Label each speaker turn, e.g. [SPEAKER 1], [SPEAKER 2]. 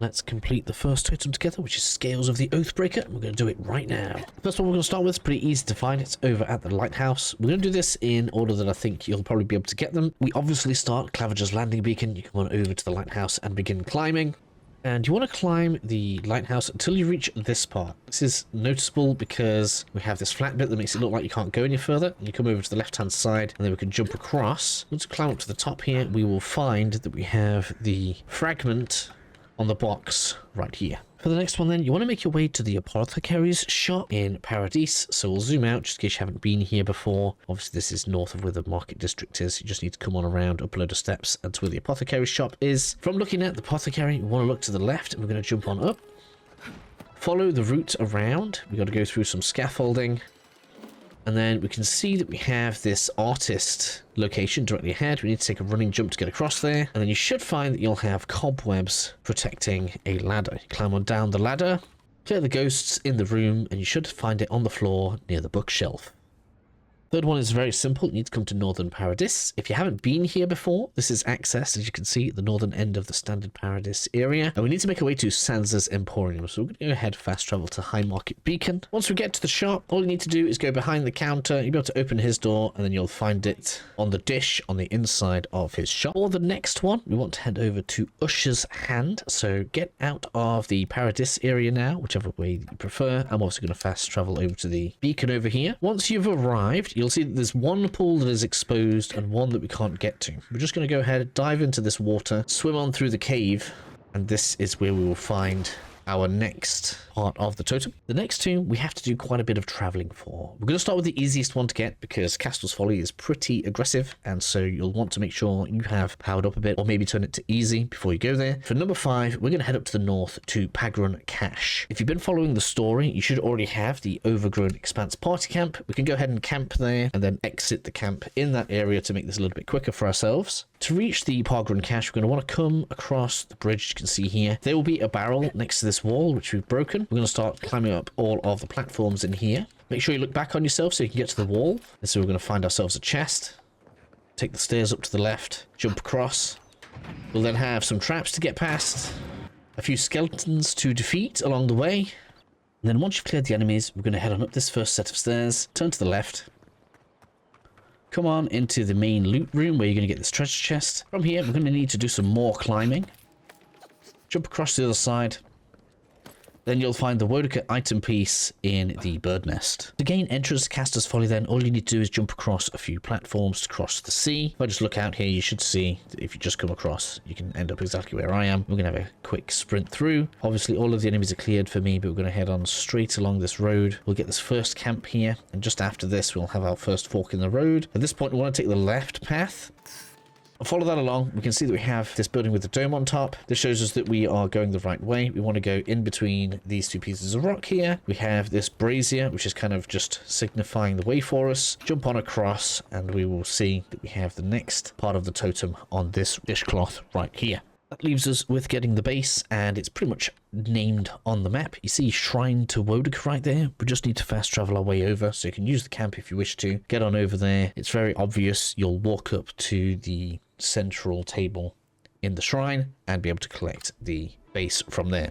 [SPEAKER 1] Let's complete the first totem together, which is Scales of the Oathbreaker. And we're going to do it right now. The first one we're going to start with is pretty easy to find. It's over at the lighthouse. We're going to do this in order that I think you'll probably be able to get them. We obviously start Claviger's Landing Beacon. You come on over to the lighthouse and begin climbing. And you want to climb the lighthouse until you reach this part. This is noticeable because we have this flat bit that makes it look like you can't go any further. And you come over to the left-hand side, and then we can jump across. Once we climb up to the top here, we will find that we have the fragment on the box right here. For the next one then, you want to make your way to the apothecary's shop in Paradise. So we'll zoom out just in case you haven't been here before. Obviously this is north of where the market district is. You just need to come on around, up a load of steps, and to where the apothecary's shop is. From looking at the apothecary, we want to look to the left, and we're going to jump on up. Follow the route around. We've got to go through some scaffolding. And then we can see that we have this artist location directly ahead. We need to take a running jump to get across there. And then you should find that you'll have cobwebs protecting a ladder. You climb on down the ladder, clear the ghosts in the room, and you should find it on the floor near the bookshelf. Third one is very simple. You need to come to Northern Paradise. If you haven't been here before, this is access, as you can see, at the northern end of the standard Paradise area. And we need to make our way to Sansa's Emporium. So we're going to go ahead, fast travel to High Market Beacon. Once we get to the shop, all you need to do is go behind the counter. You'll be able to open his door, and then you'll find it on the dish on the inside of his shop. For the next one, we want to head over to Usher's Hand. So get out of the Paradise area now, whichever way you prefer. I'm also going to fast travel over to the beacon over here. Once you've arrived, you'll see that there's one pool that is exposed and one that we can't get to. We're just going to go ahead, dive into this water, swim on through the cave, and this is where we will find our next part of the totem. The next two we have to do quite a bit of traveling for. We're going to start with the easiest one to get because Castor's Folly is pretty aggressive, and so you'll want to make sure you have powered up a bit, or maybe turn it to easy before you go there. For number 5, we're going to head up to the north to Pagron Cache. If you've been following the story, you should already have the Overgrown Expanse party camp. We can go ahead and camp there and then exit the camp in that area to make this a little bit quicker for ourselves. To reach the Pagron Cache, we're going to want to come across the bridge you can see here. There will be a barrel next to this wall, which we've broken. We're going to start climbing up all of the platforms in here. Make sure you look back on yourself so you can get to the wall. And so we're going to find ourselves a chest. Take the stairs up to the left, jump across. We'll then have some traps to get past, a few skeletons to defeat along the way. And then once you've cleared the enemies, we're going to head on up this first set of stairs, turn to the left. Come on into the main loot room where you're going to get this treasure chest. From here, we're going to need to do some more climbing. Jump across to the other side. Then you'll find the Wodaka item piece in the bird nest. To gain entrance to Castor's Folly then, all you need to do is jump across a few platforms to cross the sea. If I just look out here, you should see that if you just come across, you can end up exactly where I am. We're going to have a quick sprint through. Obviously, all of the enemies are cleared for me, but we're going to head on straight along this road. We'll get this first camp here, and just after this, we'll have our first fork in the road. At this point, we want to take the left path. Follow that along. We can see that we have this building with the dome on top. This shows us that we are going the right way. We want to go in between these two pieces of rock here. We have this brazier, which is kind of just signifying the way for us. Jump on across, and we will see that we have the next part of the totem on this dishcloth right here. That leaves us with getting the base, and it's pretty much named on the map. You see Shrine to Wodaka right there. We just need to fast travel our way over, so you can use the camp if you wish to. Get on over there. It's very obvious. You'll walk up to the central table in the shrine and be able to collect the base from there.